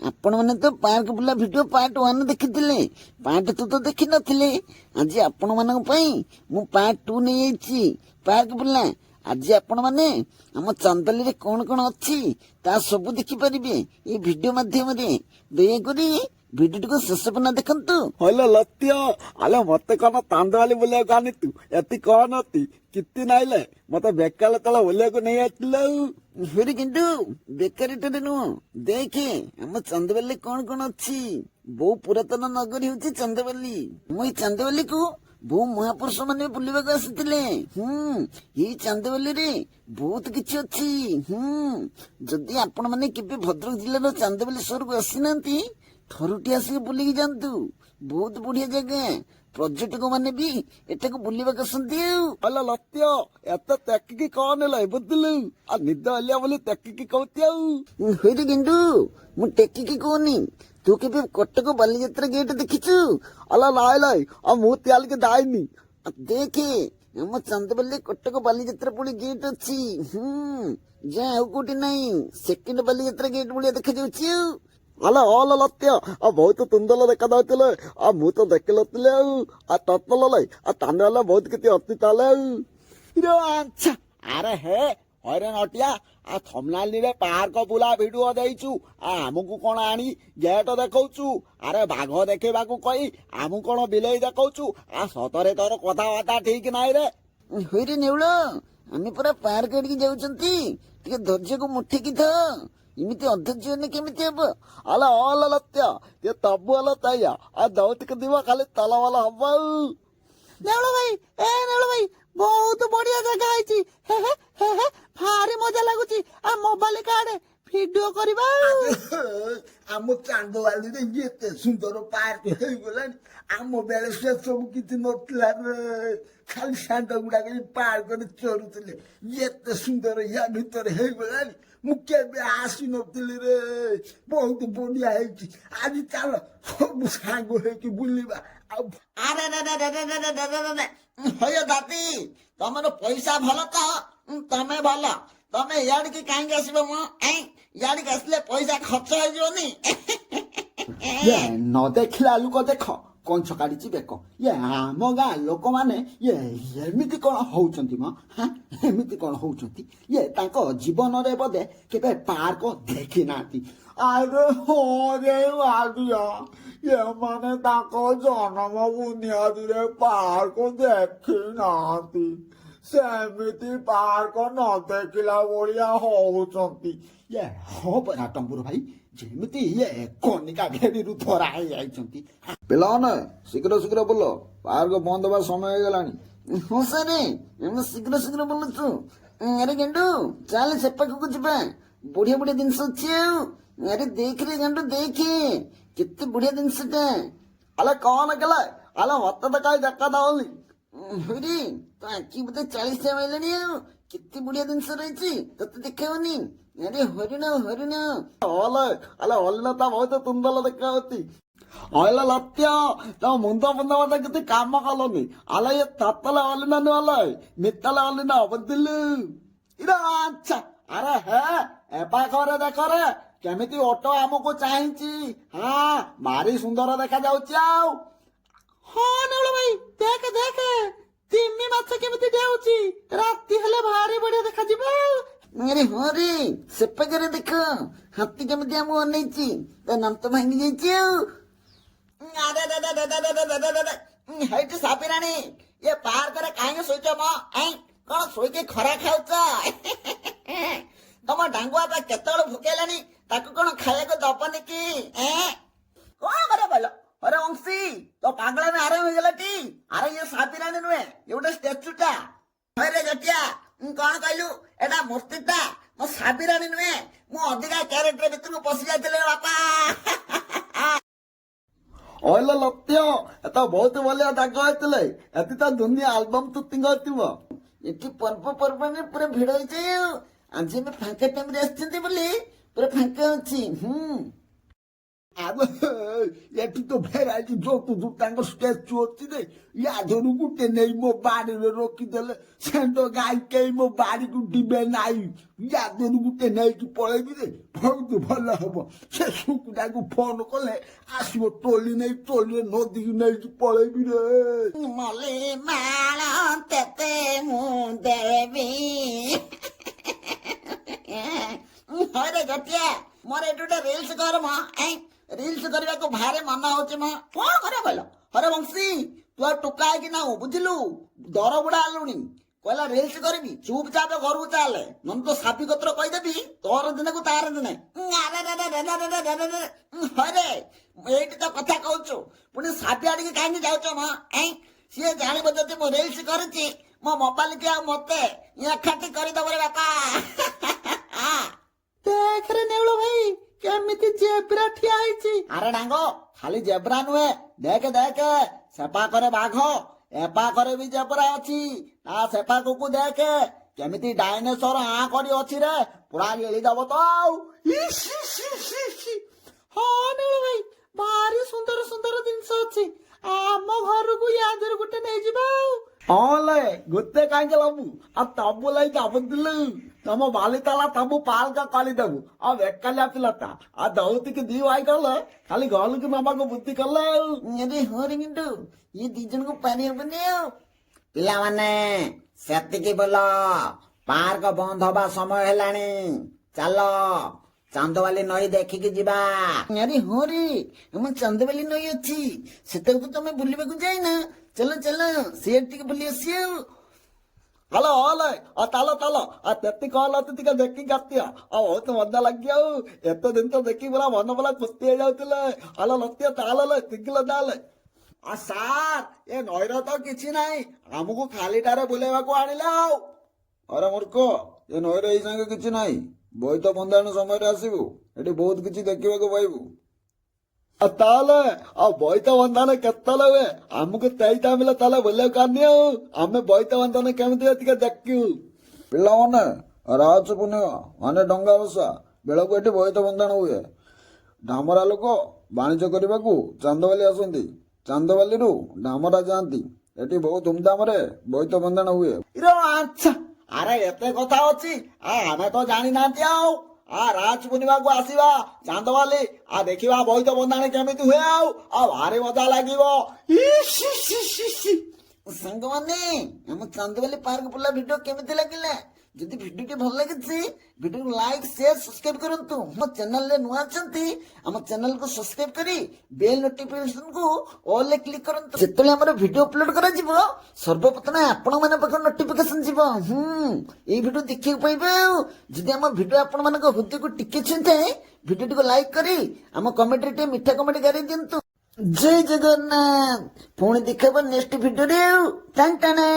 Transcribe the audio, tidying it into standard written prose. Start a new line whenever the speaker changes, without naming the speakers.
आपण मैंने तो पार्क बुला वीडियो पार्ट 1 देखिथिले, पार्ट 2 तो देखि नथिले। आज आपण मानक पई मु पार्ट 2 नै आइछि पार्क बुला। आज आपण माने हम चंदली रे कोन कोन अछि ता सब देखि परिबे ए वीडियो माध्यम रे। दया करी वीडियो को शेष पना देखंतु।
हलो लत्य आले मते कौन तांदवाली बोलिया कानी तू एति कौन अति कित्ती नाइले मते बेकाले तले बोलिया को नहीं आतिलो।
फिर किंतु बेकारी टे नु देखे हम चंदवली कोन कोन अछि। बहु पुरातन नगरी होछि चंदवली। मुई चंदवली को बहु महापुरुष माने बुलिबा को आसिथिले। ई चंदवली रे बहुत किछि अछि। जदि आपण माने केबे भद्रक जिल्ला रो चंदवली शहर को आसिनांती थरुटी आसिक बुलिकी जातु। बहुत बढ़िया जगह, पर्यटक माने भी एटा को बुलिबा को आसंती।
हलो लत्य एत तेकिकी कौन लै बुझलु आ निद आलिया बोली तेकिकी कहतियौ।
होइरे किंतु मु टेकी की कोनी। तू केबे कटक बालीयात्रा गेट देखिछु?
अला लाई लाई आ मु त्याल के दाइनी
देखे हम चंदवली कटक बालीयात्रा पुणी गेट अछि। जा आउ कोठी नहीं, सेकंड बालीयात्रा गेट बुलिया देखा जाउछि।
अला ऑल लत्य आ बहुत तुंदल देखा दाउतिले आ मु तो देखलतिले आ ततल लै आ तांदला बहुत किति अति ताले रे। अच्छा अरे हे हरे नटिया आ थमनाली रे पार्क बुला वीडियो देइछु आ हमकु कोन आनी गेट देखौछु। अरे बाघ देखेबाकू कई हमकु कोन बिलेई देखौछु आ सतरे तोर कथा वाता ठीक नाइ रे।
होइरे नेउलो आमी पूरा पार्क आडी जाउछंती, टिके धैर्य को मुठी की थ। इमिति अधैर्य ने केमिति हबो?
अला ऑल लत्य ये तब्बु अला तैया आ दौतिक दिवा खाली तला वाला हबो।
नेउलो भाई बहुत बढ़िया जगह आइछि। हे भारी मजा लागुछि। आ मोबाइल काढे वीडियो करबा।
आम चांदवाली रे एते सुंदर पार्क हे गलानी। आम बेले से सब किछि नतला रे, खाली सांड गुडा के पार्क रे चरुतले। एते सुंदर या भीतर हे गलानी। मु केबे आसी नतली रे, बहुत बढ़िया हेछि। आज चल सब सांग हे कि बुलिबा।
अरे रे होय दाती तमरो पैसा भल त तमे भल। तमे याड के काहे आसीबो म याड के आसले पैसा खर्च हो जोनी।
ये न देखिला लुक देख कंछ काढिछि बेक। ये आम गाँ लोक माने ये एमिति कोन होउचंती म एमिति कोन होउचंती। ये ताको जीवन रे बदे केबे पार्क देखि नाती। अरे हो रे आदिया ये माने ताको जन्म बुनियादी रे पार्क देखि नाती। सेमिति पार्क न देखिला बढिया होउचंती। ये हो परा टंबुर भाई जेमिति ये कनिका घेरी धरा है जाइचंती। पिलाने शीघ्र शीघ्र बोलो पार्क बंद होवा समय हो गलानी।
हो सरे हम शीघ्र शीघ्र बोलुछु। अरे गेंडू चल से पाखु को जिबा, बढ़िया बढ़िया जिनस अछि। अरे देख रे गेंडू देखे कितने बढ़िया जिनस ता।
अले कौन गला अले मत तो काई धक्का दाओली।
होरी तो आखी बते 40 से आइलनी। कितने बढ़िया जिनस रहिछि तते देखेवनी। अरे हरिण
ओले अले ओलना ता बहुत तुंदल देखा होती। ओला लत्या ता मुंदा मुंदा मत किति काम कलोनी। अले ये ततला ओलना न ओले मित्तला ओलना बदलु इरा। अच्छा अरे हे एपा करे देख रे केमिति ऑटो हमको चाहिछि। हां भारी सुंदर देखा जाउछि। आउ
हाँ नेउलो भाई देख तिमी माछ केमिति जाउछि। राती हेले भारी बढ़िया देखा जिबो। अरे हो रे सेपे करे देख हाथी केमिति हमको अनैछि। ता नाम तो भांगी जाइछि। अरे हेट सापिरानी ये पार करे काहे सोइछ म कोन सोइ के खरा खाउछ। तम डांगुआ बा केतळ भुकेलानी ताको कोन खाया को दपनी की कोन करे बोलो। अरे वंशी तो पागला में आराम हो गला टी। अरे ये सापिरानी नुए एउटा स्टैच्यूटा। अरे जटिया कोन कहलु एटा मूर्तिटा मो सापिरानी नुए मो अधिका कैरेक्टर भीतर को पसी जाइतले बापा।
ओला लत्या एता बहुत बोलिया दाग आइतले एति ता दुनिया एल्बम तो तिंग आतिबो।
एठी पर्व पूरा भिड़ होइछे। आज में फांका टाइम रे आछंती बोली पूरा फांका अछि।
ଆବେ ଏଠି ତ ଭେରାଇଟି ଯୋଉ ତାଙ୍କ ଷ୍ଟାଚୁ ଅଛି ରେ ୟା ଧରୁ ଗୋଟେ ନେଇ ମୋ ବାଡ଼ିରେ ରଖିଦେଲେ ସେଣ୍ଡ ଗାଈ କେହି ମୋ ବାଡ଼ିକୁ ଯିବେ ନାହିଁ ୟା ଧରୁ ଗୋଟେ ନେଇକି ପଳେଇବି ରେ ବହୁତ ଭଲ ହବ ସେ ଶୁକୁଟାକୁ ଫୋନ କଲେ ଆସିବ ଟୋଲି ଟୋଲିରେ ନଦୀକୁ ନେଇକି ପଳେଇବି ରେ
ମଲେ ମାଳ ତେତେ ମୁଁ ଦେବି ହରେ ଗଟିଆ ମୋର ଏଠି ଗୋଟେ ରିଲ୍ସ କର ମ ରିଲ୍ସ କରିବାକୁ ଭାରି ମନ ହଉଛି ମ କଣ କରିବା କହିଲ ହରେ ବଂଶୀ ତୁ ଆଉ ଟୋକା ହେଇକି ନାଉ ବୁଝିଲୁ ଦର ବୁଢା ହେଲୁଣି କହିଲା ରିଲ୍ସ କରିବି ଚୁପ ଚାପ ଘରକୁ ଚାଲେ ନହେଲେ ତ ସାପି କତ୍ର କହିଦେବି ତୋର ଦିନକୁ ତାର ଦିନେ ହରେ ଏଇଠି ତ କଥା କହୁଛୁ ପୁଣି ସାପି ଆଡିକି କାହିଁକି ଯାଉଛ ମ ସିଏ ଜାଣିବ ଯଦି ମୁଁ ରିଲ୍ସ କରିଛି ମୋ ମୋବାଇଲ କି ଆଉ ମତେ ଏକାଠି କରିଦବ ରେ ବାପା
ଦେଖରେ ନେଉଳ ଭାଇ କେମିତି ଜେବ୍ରା ଠିଆ ହେଇଛି।
ଆରେ ଡାଙ୍ଗ ଖାଲି ଜେବ୍ରା ନୁହେଁ ଦେଖେ ଦେଖେ ସେପାଖରେ ବାଘ ଏପାଖରେ ବି ଜେବ୍ରା ଅଛି ତା ସେପାଖକୁ ଦେଖେ କେମିତି ଡାଇନୋସର ଆଁ କରି ଅଛି ରେ ପୁରା ଗିଳିଦବ ତ ଆଉ
ହଁ ନେଉଳ ଭାଇ ଭାରି ସୁନ୍ଦର ସୁନ୍ଦର ଜିନିଷ ଅଛି ଆମ ଘରକୁ ୟା ଦେହରୁ ଗୋଟେ ନେଇଯିବା ଆଉ
ହଁ ଗୋଟେ କାହିଁକି ଲବୁ ଆଉ ତବୁ ଲାଗି ଚାବୁଥିଲୁ ତମ ବାଲି ତାଲା ତବୁ ପାଲକା କରିଦେବୁ ଆଉ ବେକାଲିଆ ପିଲାଟା ଆଉ ଦଉତିକି ଦି ଭାଇ କଲେ ଖାଲି ଘରକୁ ନବାକୁ ବୁଦ୍ଧି କଲେ ଆଉ
ଆରେ ହରେ କିନ୍ତୁ ଇଏ ଦି ଜଣଙ୍କୁ ପାରି ହବନି ଆଉ ପିଲାମାନେ ସେତିକି ବୋଲ ପାର୍କ ବନ୍ଦ ହବା ସମୟ ହେଲାଣି ଚାଲ ଚାନ୍ଦବାଲି ନଈ ଦେଖିକି ଯିବା ଆରେ ହରେ ଆମ ଚାନ୍ଦବାଲି ନଈ ଅଛି ସେଟାକୁ ତ ତମେ ବୁଲିବାକୁ ଯାଇନା ଚାଲ ଚାଲ ସିଏ ଟିକେ ବୁଲି ଆସିବା
ହଲୋ ହଲେ ଆଉ ତାଲ ତାଲ ଆଉ ତେତି କଲ ଟିକେ ଦେଖିକି ଆସିବା ଆଉ ବହୁତ ମଜା ଲାଗି ଆଉ ଏତେ ଦିନ ତ ଦେଖି ପୁରା ମନ ପୁରା ଖୁସି ହେଇଯାଉଥିଲେ ହଲୋ ଲତିଆ ତାଲ ତିକିଲ ତାଲେ ଆଉ ସାର୍ ଏ ନଈର ତ କିଛି ନାହିଁ ଆମକୁ ଖାଲିଟାରେ ବୁଲେଇବାକୁ ଆଣିଲେ ଆଉ
ଆରେ ମୂର୍ଖ ଏ ନଈରେ ଏଇ ସାଙ୍ଗେ କିଛି ନାହିଁ ବୋଇତ ବନ୍ଦାଣ ସମୟରେ ଆସିବୁ ଏଠି ବହୁତ କିଛି ଦେଖିବାକୁ ପାଇବୁ
ଆଉ ତାହେଲେ ଆଉ ବୈତ ବନ୍ଧନ କେତେବେଳେ ହୁଏ ଆମକୁ ତେଇ ଟାଇମରେ ତାହେଲେ ବୁଲେଇବାକୁ ଆଣି ଆଉ ଆମେ ବୈତ ବନ୍ଧନ କେମିତି ଟିକେ ଦେଖିବୁ
ପିଲାମାନେ ରାଜ ପୂର୍ଣ୍ଣିମା ମାନେ ଡଙ୍ଗା ଭସା ବେଳକୁ ଏଠି ବୋଇତ ବନ୍ଦାଣ ହୁଏ ଢାମରା ଲୋକ ବାଣିଜ୍ୟ କରିବାକୁ ଚାନ୍ଦବାଲି ଆସନ୍ତି ଚାନ୍ଦବାଲିରୁ ଢାମରା ଯାଆନ୍ତି ଏଠି ବହୁତ ଧୁମଧାମରେ ବୋଇତ ବନ୍ଦାଣ ହୁଏ
ଆଚ୍ଛା ଆରେ ଏତେ କଥା ଅଛି ଆମେ ତ ଜାଣିନାହାନ୍ତି ଆଉ ରାଜ ପୂର୍ଣ୍ଣିମାକୁ ଆସିବା ଚାନ୍ଦବାଲି ଦେଖିବା ବୋଇତ ବନ୍ଦାଣ କେମିତି ହୁଏ ଆଉ ଭାରି ମଜା ଲାଗିବ
ସାଙ୍ଗମାନେ ଆମ ଚାନ୍ଦବାଲି ପାର୍କ ବୁଲା ଭିଡିଓ କେମିତି ଲାଗିଲା ଯଦି ଭିଡିଓଟି ଭଲ ଲାଗିଛି ଭିଡିଓକୁ ଲାଇକ୍ ସେୟାର ସବସ୍କ୍ରାଇବ କରନ୍ତୁ ଆମ ଚ୍ୟାନେଲରେ ନୂଆ ଅଛନ୍ତି ଆମ ଚ୍ୟାନେଲକୁ ସବସ୍କ୍ରାଇବ କରି ବେଲ୍ ନୋଟିଫିକେସନକୁ ଅଲ୍ ରେ କ୍ଲିକ୍ କରନ୍ତୁ ଯେତେବେଳେ ଆମର ଭିଡିଓ ଅପଲୋଡ କରାଯିବ ସର୍ବପ୍ରଥମେ ଆପଣମାନଙ୍କ ପାଖରେ ନୋଟିଫିକେସନ ଯିବ ଏଇ ଭିଡିଓ ଦେଖିବାକୁ ପାଇବେ ଆଉ ଯଦି ଆମ ଭିଡିଓ ଆପଣମାନଙ୍କ ହୃଦୟକୁ ଟିକେ ଛୁଇଁଥାଏ ଭିଡିଓଟିକୁ ଲାଇକ୍ କରି ଆମ କମେଣ୍ଟରେ ଟିକେ ମିଠା କମେଣ୍ଟ ଗାରେଇ ଦିଅନ୍ତୁ ଜୟ ଜଗନ୍ନାଥ ପୁଣି ଦେଖାବ ନେକ୍ସଟ ଭିଡିଓରେ ଆଉ ଟାଣି